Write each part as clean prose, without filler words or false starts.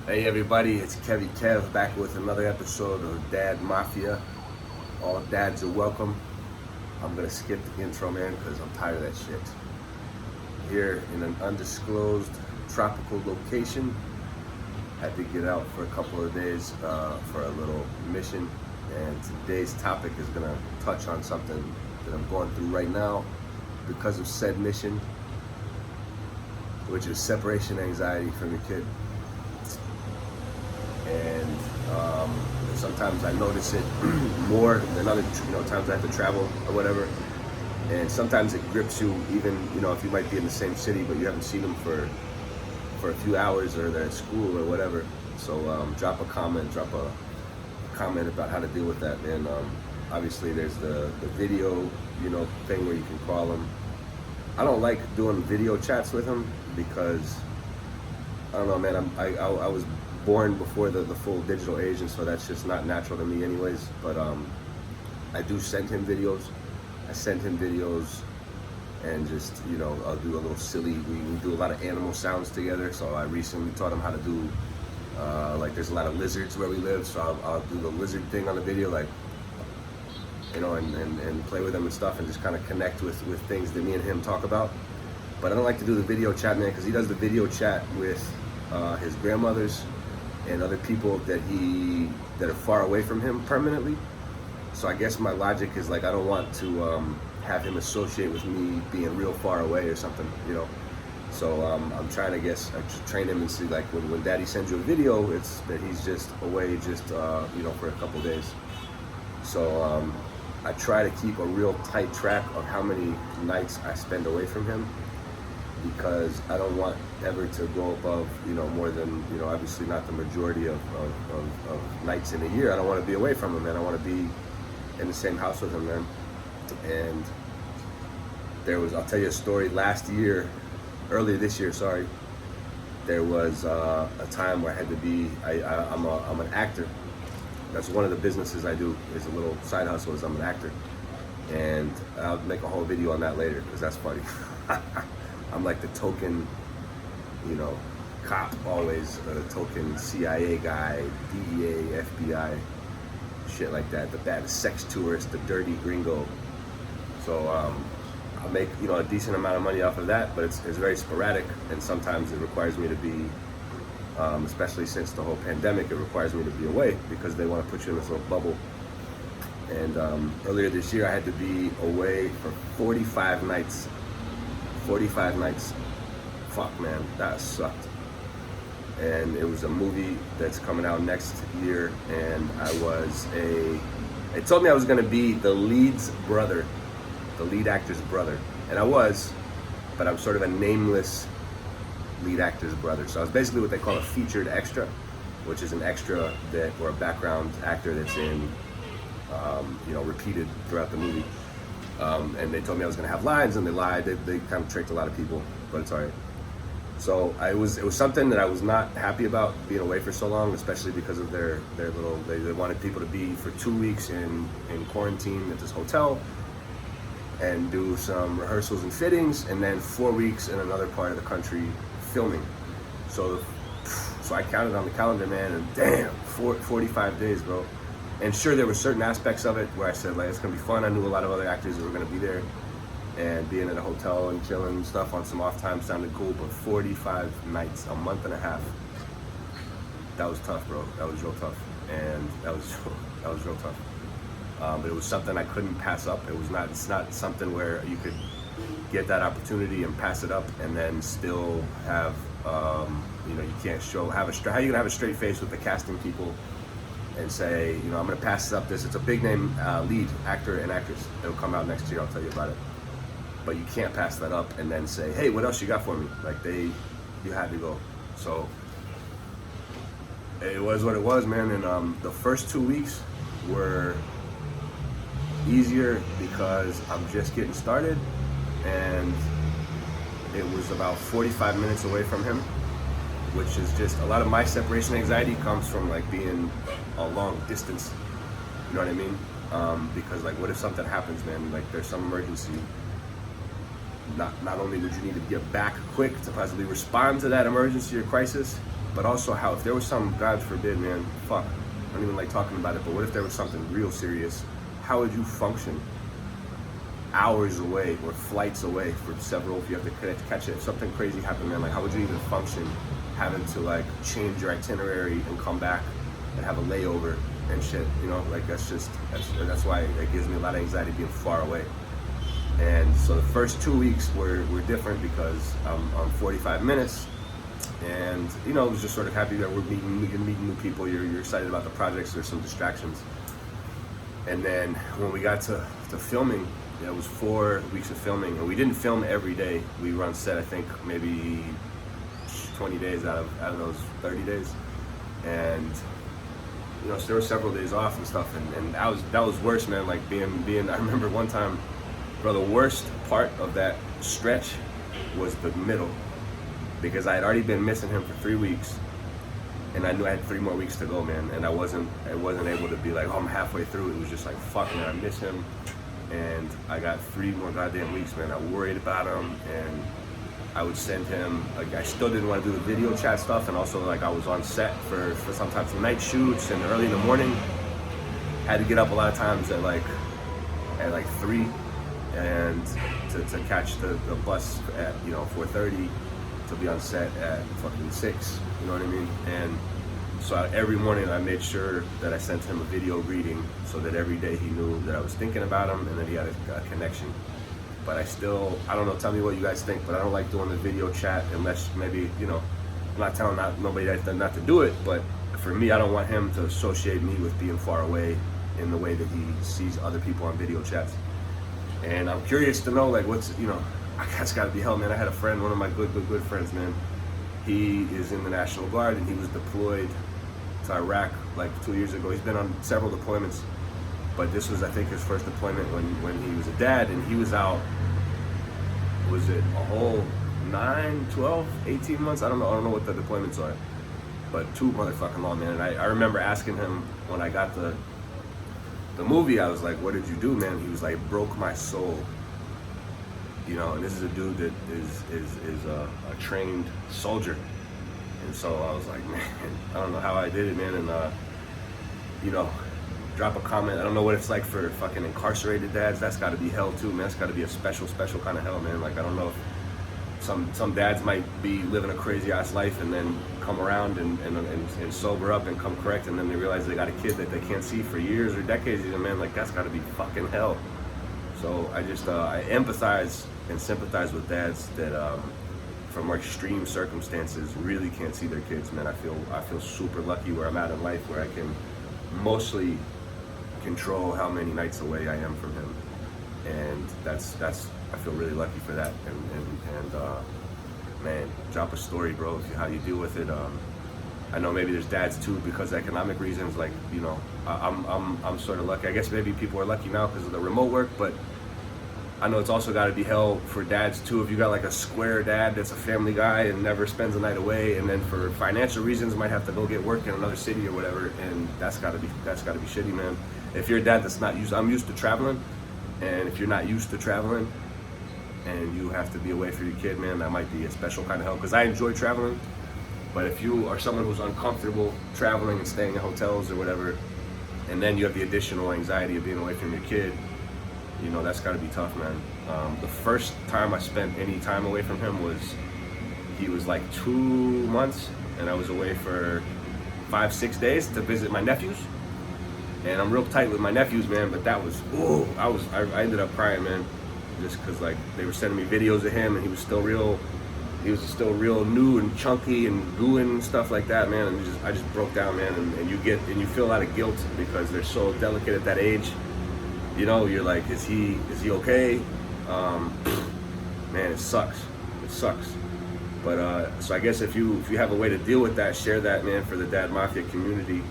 Hey everybody, it's Kevy Kev back with another episode of Dad Mafia. All dads are welcome. I'm gonna skip the intro, man, because I'm tired of that shit. Here in an undisclosed tropical location. Had to get out for a couple of days for a little mission, and today's topic is gonna touch on something that I'm going through right now because of said mission, which is separation anxiety from your kid. And sometimes I notice it more than other times I have to travel or whatever. And sometimes it grips you, even if you might be in the same city but you haven't seen them for a few hours, or they're at school or whatever. So drop a comment about how to deal with that. And obviously there's the video thing where you can call them. I don't like doing video chats with them because I don't know, man. I was born before the full digital age, and so that's just not natural to me anyways. But I do send him videos. I send him videos, and just I'll do a little silly. We do a lot of animal sounds together. So I recently taught him how to do like, there's a lot of lizards where we live, so I'll do the lizard thing on the video, like and play with them and stuff, and just kind of connect with things that me and him talk about. But I don't like to do the video chat, man, because he does the video chat with his grandmothers and other people that are far away from him permanently. So I guess my logic is, like, I don't want to have him associate with me being real far away or something, So I'm trying to train him and see, like, when Daddy sends you a video, it's that he's just away for a couple days. So I try to keep a real tight track of how many nights I spend away from him, because I don't want ever to go above, more than, obviously not the majority of nights in a year. I don't want to be away from him, man. I want to be in the same house with him, man. And I'll tell you a story. Earlier this year, sorry, there was a time where I had to be, I'm an actor. That's one of the businesses I do, is a little side hustle, is I'm an actor. And I'll make a whole video on that later, because that's funny. I'm like the token, cop, always a token CIA guy, DEA, FBI, shit like that. The bad sex tourist, the dirty gringo. So I'll make a decent amount of money off of that, but it's very sporadic, and sometimes it requires me to be, especially since the whole pandemic, it requires me to be away because they want to put you in this little bubble. And earlier this year, I had to be away for 45 nights. 45 nights. Fuck, man, that sucked. And it was a movie that's coming out next year, and they told me I was gonna be the lead's brother, the lead actor's brother. And I was, but I'm sort of a nameless lead actor's brother. So I was basically what they call a featured extra, which is an extra or a background actor that's in, repeated throughout the movie. And they told me I was gonna have lines, and they lied. They kind of tricked a lot of people, but it's all right. So it was something that I was not happy about, being away for so long, especially because of their little. They wanted people to be for 2 weeks in quarantine at this hotel, and do some rehearsals and fittings, and then 4 weeks in another part of the country filming. So I counted on the calendar, man, and damn, 45 days, bro. And sure, there were certain aspects of it where I said, like, it's gonna be fun. I knew a lot of other actors that were gonna be there, and being at a hotel and chilling and stuff on some off time sounded cool. But 45 nights, a month and a half, that was tough, bro. That was real tough, and that was real tough. But it was something I couldn't pass up. It's not something where you could get that opportunity and pass it up and then still have, you can't how you gonna have a straight face with the casting people and say, I'm gonna pass up this. It's a big name lead actor and actress. It'll come out next year. I'll tell you about it. But you can't pass that up and then say, hey, what else you got for me? Like, you had to go. So it was what it was, man. And the first 2 weeks were easier because I'm just getting started, and it was about 45 minutes away from him, which is just a lot of my separation anxiety comes from, like, being a long distance. You know what I mean? Because, like, what if something happens, man? Like, there's some emergency. Not only would you need to get back quick to possibly respond to that emergency or crisis, but also how if there was some, God forbid, man, fuck, I don't even like talking about it, but what if there was something real serious? How would you function hours away or flights away for several, if you have to catch it, if something crazy happened, man, like how would you even function having to like change your itinerary and come back and have a layover and shit, you know, like that's why it gives me a lot of anxiety being far away. And so the first 2 weeks were different because I'm 45 minutes, and you know, I was just sort of happy that we're meeting new people. You're excited about the projects. There's some distractions, and then when we got to filming, it was 4 weeks of filming, and we didn't film every day. We were on set, I think, maybe 20 days out of those 30 days, and you know, so there were several days off and stuff, and that was worse, man. Like being. I remember one time, bro, the worst part of that stretch was the middle, because I had already been missing him for 3 weeks, and I knew I had 3 more weeks to go, man. And I wasn't able to be like, oh, I'm halfway through. It was just like, fuck, man, I miss him, and I got 3 more goddamn weeks, man. I worried about him, and I would send him, like, I still didn't want to do the video chat stuff, and also like I was on set for sometimes night shoots and early in the morning. Had to get up a lot of times at like 3 and to catch the bus at, you know, 4:30 to be on set at fucking 6, you know what I mean? And so every morning I made sure that I sent him a video greeting so that every day he knew that I was thinking about him and that he had a connection. But I don't know, tell me what you guys think, but I don't like doing the video chat unless maybe, you know, I'm not telling nobody not to do it, but for me, I don't want him to associate me with being far away in the way that he sees other people on video chats. And I'm curious to know, like, what's, you know, that's gotta be hell, man. I had a friend, one of my good friends, man. He is in the National Guard, and he was deployed to Iraq like 2 years ago. He's been on several deployments, but this was, I think, his first deployment when he was a dad, and he was out, was it a whole 9, 12, 18 months? I don't know what the deployments are, but too motherfucking long, man. And I remember asking him when I got the movie, I was like, what did you do, man? He was like, broke my soul. You know, and this is a dude that is a trained soldier. And so I was like, man, I don't know how I did it, man. And, you know, drop a comment. I don't know what it's like for fucking incarcerated dads. That's got to be hell too, man. That's got to be a special kind of hell, man. Like, I don't know if some dads might be living a crazy ass life and then come around and sober up and come correct, and then they realize they got a kid that they can't see for years or decades. And man, like, that's got to be fucking hell. So I just I empathize and sympathize with dads that from extreme circumstances really can't see their kids, man. I feel super lucky where I'm at in life, where I can mostly control how many nights away I am from him, and that's I feel really lucky for that. And man, drop a story, bro, how you deal with it. I know maybe there's dads too, because of economic reasons. Like, you know, I'm sort of lucky. I guess maybe people are lucky now because of the remote work, but I know it's also got to be hell for dads too. If you got like a square dad that's a family guy and never spends a night away, and then for financial reasons might have to go get work in another city or whatever, and that's got to be shitty, man. If you're a dad that's not used, I'm used to traveling, and if you're not used to traveling and you have to be away from your kid, man, that might be a special kind of hell. Because I enjoy traveling, but if you are someone who's uncomfortable traveling and staying in hotels or whatever, and then you have the additional anxiety of being away from your kid, you know, that's got to be tough, man. The first time I spent any time away from him he was like 2 months, and I was away for 5-6 days to visit my nephews. And I'm real tight with my nephews, man, but that was, I ended up crying, man, just because, like, they were sending me videos of him, and he was still real new and chunky and gooing and stuff like that, man. And I just broke down, man. And you feel a lot of guilt because they're so delicate at that age. You know, you're like, is he okay? Man, it sucks. But so I guess if you have a way to deal with that, share that, man, for the Dad Mafia community.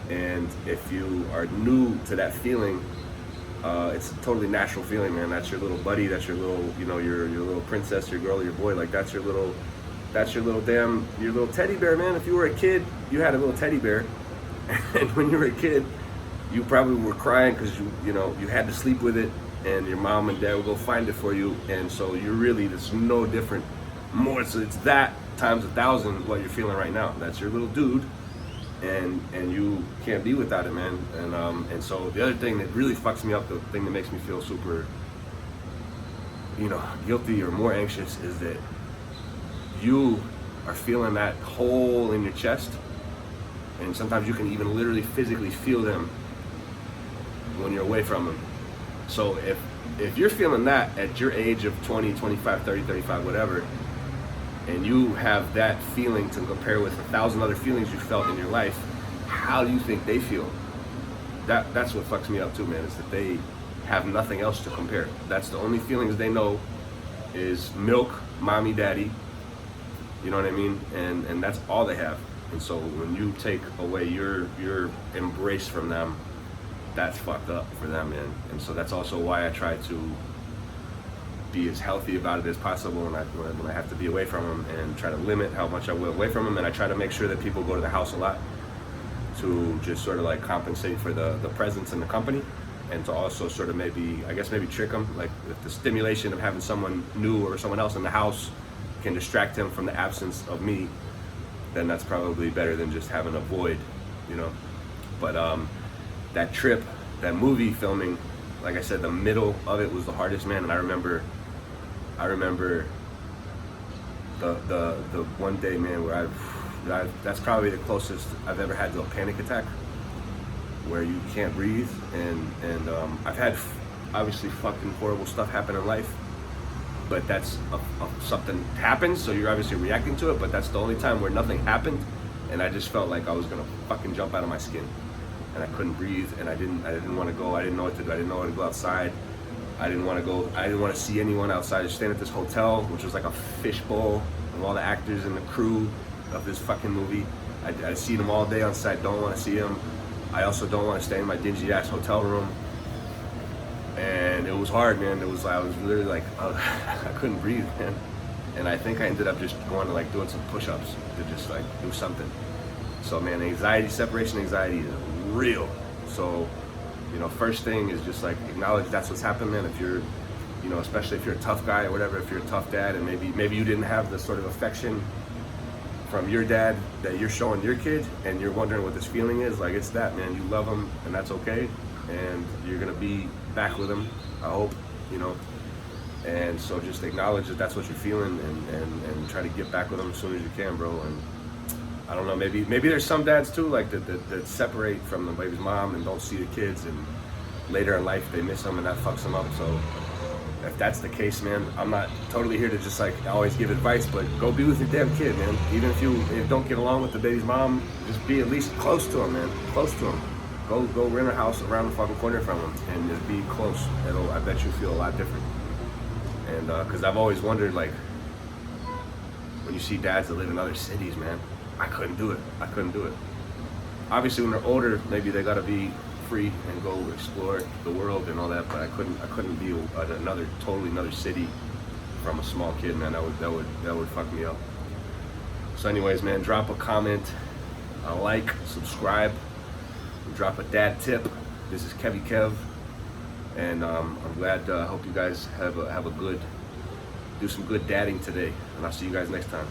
And if you are new to that feeling, it's a totally natural feeling, man. That's your little buddy. That's your little, you know, your little princess, your girl, your boy. Like, that's your little teddy bear, man. If you were a kid, you had a little teddy bear, and when you were a kid, you probably were crying because you had to sleep with it, and your mom and dad would go find it for you, and so you're really, it's no different. So it's that times 1,000 what you're feeling right now. That's your little dude, and you can't be without it, man. And so the other thing that really fucks me up, the thing that makes me feel super, guilty or more anxious, is that you are feeling that hole in your chest, and sometimes you can even literally physically feel them when you're away from them. So if you're feeling that at your age of 20, 25, 30, 35, whatever, and you have that feeling to compare with 1,000 other feelings you felt in your life, how do you think they feel? That's what fucks me up too, man, is that they have nothing else to compare. That's the only feelings they know is milk, mommy, daddy, you know what I mean? And that's all they have. And so when you take away your embrace from them, that's fucked up for them, man. And so that's also why I try to be as healthy about it as possible when I have to be away from them, and try to limit how much I will away from them. And I try to make sure that people go to the house a lot to just sort of like compensate for the presence in the company, and to also sort of maybe trick them. Like if the stimulation of having someone new or someone else in the house can distract him from the absence of me, then that's probably better than just having a void, But that trip, that movie filming, like I said, the middle of it was the hardest, man. And I remember the one day, man, where that's probably the closest I've ever had to a panic attack, where you can't breathe. And I've had obviously fucking horrible stuff happen in life, but that's something happens, so you're obviously reacting to it. But that's the only time where nothing happened, and I just felt like I was gonna fucking jump out of my skin, and I couldn't breathe, and I didn't want to go. I didn't know what to do. I didn't know how to go outside. I didn't want to go. I didn't want to see anyone outside. Just staying at this hotel, which was like a fishbowl of all the actors and the crew of this fucking movie. I see them all day on set. Don't want to see them. I also don't want to stay in my dingy ass hotel room. And it was hard, man. I was literally like, I couldn't breathe, man. And I think I ended up just going to like doing some push-ups to just like do something. So, man, separation anxiety is real. So, first thing is just like acknowledge that's what's happened, man. If you're, especially if you're a tough guy or whatever, if you're a tough dad, and maybe you didn't have the sort of affection from your dad that you're showing your kid, and you're wondering what this feeling is, like, it's that, man. You love them, and that's okay, and you're gonna be back with them, I hope, and so just acknowledge that that's what you're feeling, and try to get back with them as soon as you can, bro. And I don't know, maybe there's some dads too, like that separate from the baby's mom and don't see the kids, and later in life they miss them and that fucks them up. So if that's the case, man, I'm not totally here to just like always give advice, but go be with your damn kid, man. Even if you don't get along with the baby's mom, just be at least close to him, man. Close to him. Go rent a house around the fucking corner from him and just be close. I bet you feel a lot different. And because I've always wondered, like, when you see dads that live in other cities, man, I couldn't do it. Obviously, when they're older, maybe they gotta be free and go explore the world and all that. But I couldn't be at totally another city from a small kid, man. That would fuck me up. So, anyways, man, drop a comment, a like, subscribe, drop a dad tip. This is Kevy Kev, and I'm glad. Hope you guys have a good, do some good dadding today, and I'll see you guys next time.